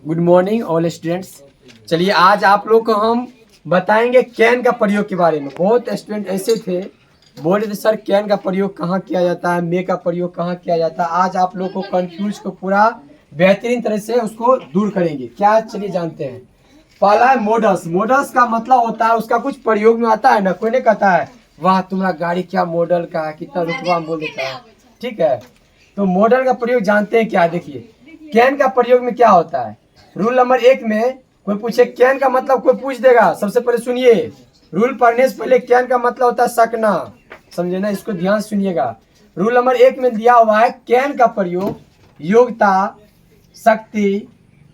Good morning all students. चलिए आज आप लोग को हम बताएंगे कैन का प्रयोग के बारे में। बहुत स्टूडेंट ऐसे थे बोल रहे थे सर कैन का प्रयोग कहाँ किया जाता है, मे का प्रयोग कहाँ किया जाता है। आज आप लोग को कंफ्यूज को पूरा बेहतरीन तरह से उसको दूर करेंगे। क्या चलिए जानते हैं। पहला है मॉडल्स। मॉडल्स का मतलब होता है उसका कुछ प्रयोग में आता है ना। कोई नहीं कहता है वाह तुम्हारा गाड़ी क्या मॉडल का है, कितना रुतबा बोल देता है। ठीक है, तो मॉडल का प्रयोग जानते हैं क्या। देखिए कैन का प्रयोग में क्या होता है। रूल नंबर 1 में कोई पूछे कैन का मतलब, कोई पूछ देगा। सबसे पहले सुनिए, रूल पढ़ने से पहले कैन का मतलब होता है सकना। समझे ना, इसको ध्यान सुनिएगा। रूल नंबर 1 में दिया हुआ है कैन का प्रयोग योग्यता, शक्ति,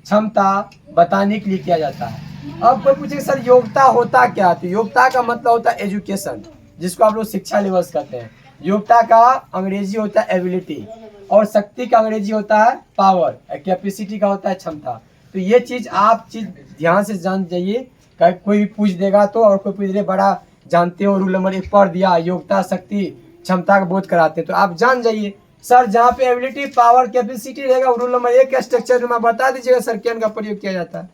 क्षमता बताने के लिए किया जाता है। अब कोई पूछे सर योग्यता होता क्या, तो योग्यता का मतलब होता है एजुकेशन, जिसको आप लोग शिक्षा लेवल्स कहते हैं। योग्यता का अंग्रेजी होता है एबिलिटी, और शक्ति का अंग्रेजी होता है पावर, कैपेसिटी का होता है क्षमता। तो ये चीज आप ध्यान से जान जाइए। कोई भी पूछ देगा तो, और कोई पूछ दे बड़ा जानते हो रूल नंबर 1 पढ़ दिया, योग्यता शक्ति क्षमता का बोध कराते हैं, तो आप जान जाइए सर जहाँ पे एबिलिटी पावर कैपेसिटी रहेगा रूल नंबर 1 का स्ट्रक्चर में बता दीजिएगा सर कैन का प्रयोग किया जाता है।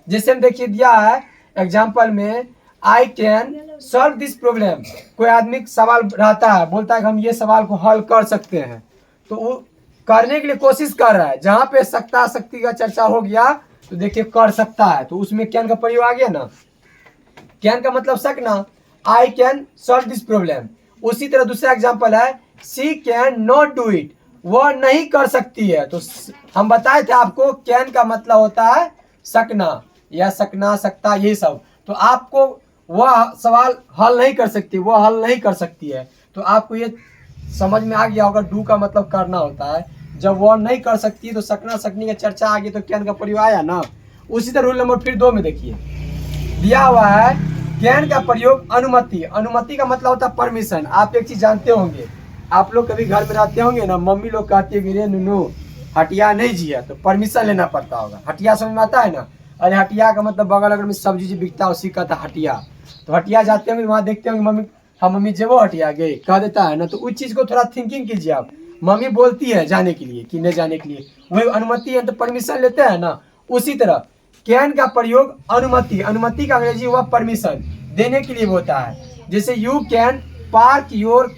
जैसे हम देखिए दिया है एग्जाम्पल में I can solve this problem. कोई आदमी सवाल रहता है, बोलता है कि हम ये सवाल को हल कर सकते हैं, तो वो करने के लिए कोशिश कर रहा है। जहाँ पे सकता शक्ति का चर्चा हो गया तो देखिए कर सकता है, तो उसमें कैन का प्रयोग आ गया ना। कैन का मतलब सकना, I can solve this problem. उसी तरह दूसरा एग्जाम्पल है she can not do it, वह नहीं कर सकती है। तो हम बताए थे आपको कैन का मतलब होता है सकना या सकना सकता यही सब। तो आपको वह सवाल हल नहीं कर सकती, वह हल नहीं कर सकती है, तो आपको ये समझ में आ गया होगा डू का मतलब करना होता है। जब वह नहीं कर सकती तो सकना सकनी का चर्चा आ गई तो कैन का प्रयोग आया ना। उसी तरह रूल नंबर फिर 2 में देखिए दिया हुआ है कैन का प्रयोग अनुमति। अनुमति का मतलब होता है परमिशन। आप एक चीज जानते होंगे, आप लोग कभी घर में रहते होंगे ना, मम्मी लोग कहती है रे नुनू हटिया नहीं जिया, तो परमिशन लेना पड़ता होगा। हटिया समझ में आता है ना। अरे हटिया का मतलब बगल अगर में सब्जी जो बिकता है उसी का था हटिया। तो हटिया जाते होंगे वहाँ देखते होंगे मम्मी, हाँ मम्मी जेबो हटिया गए कह देता है ना। तो उस चीज को थोड़ा थिंकिंग कीजिए आप। मम्मी बोलती है जाने के लिए कि नहीं जाने के लिए, वही अनुमति है तो परमिशन लेते हैं ना। उसी तरह कैन का प्रयोग अनुमति, अनुमति का अंग्रेजी हुआ परमिशन, देने के लिए होता है। जैसे you can park your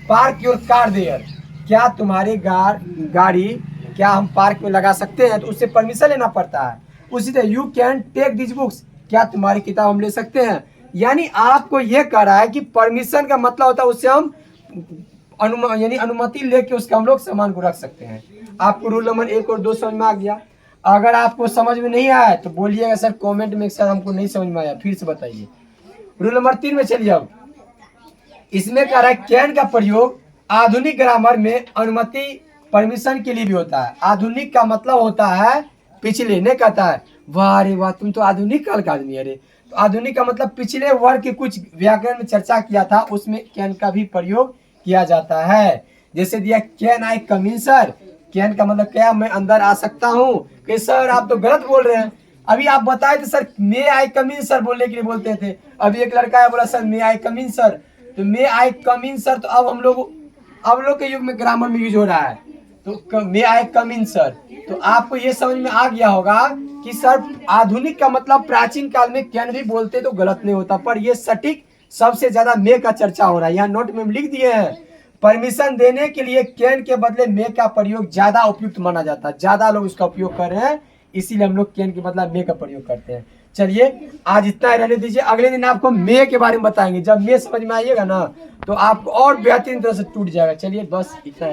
car there, क्या तुम्हारी गाड़ी क्या हम पार्क में लगा सकते हैं, तो उससे परमिशन लेना पड़ता है। उसी तरह you can take this books, क्या तुम्हारी किताब हम ले सकते हैं। यानी आपको यह कह रहा है कि परमिशन का मतलब होता है उससे हम यानी अनुमति लेके उसके हम लोग सामान को रख सकते हैं। आपको रूल नंबर 1 और 2 समझ में आ गया। अगर आपको समझ में नहीं आया तो बोलिएगा सर कमेंट में सर हमको नहीं समझ में आया, फिर से बताइए। रूल नंबर 3 में चलिए। अब इसमें कह रहा है कैन का प्रयोग आधुनिक ग्रामर में अनुमति परमिशन के लिए भी होता है। आधुनिक का मतलब होता है पिछले, नहीं कहता है वाह रे वाह तुम तो आधुनिक काल का आदमी है रे। तो आधुनिक का मतलब पिछले वर्ग के कुछ व्याकरण में चर्चा किया था, उसमें कैन का भी प्रयोग किया जाता है। जैसे दिया can I come in sir, can का मतलब क्या मैं अंदर आ सकता हूँ। कि सर आप तो गलत बोल रहे हैं, अभी आप बताए थे सर मे आई कम इन सर बोलने के लिए बोलते थे। अभी एक लड़का है बोला सर मे आई कम इन सर, तो मे आई कम इन सर तो अब हम लोग के युग में ग्रामर में यूज हो रहा है, तो मे आई कम इन सर। तो आपको ये समझ में आ गया होगा कि सर आधुनिक का मतलब प्राचीन काल में कैन भी बोलते तो गलत नहीं होता, पर ये सटीक सबसे ज्यादा मे का चर्चा हो रहा है। यहाँ नोट में लिख दिए हैं परमिशन देने के लिए कैन के बदले मे का प्रयोग ज्यादा उपयुक्त माना जाता है। ज्यादा लोग इसका उपयोग कर रहे हैं, इसीलिए हम लोग कैन के बदला मे का प्रयोग करते हैं। चलिए आज इतना ही रहने दीजिए, अगले दिन आपको मे के बारे में बताएंगे। जब मे समझ में आइएगा ना तो आपको और बेहतरीन तरह से टूट जाएगा। चलिए बस इतना है।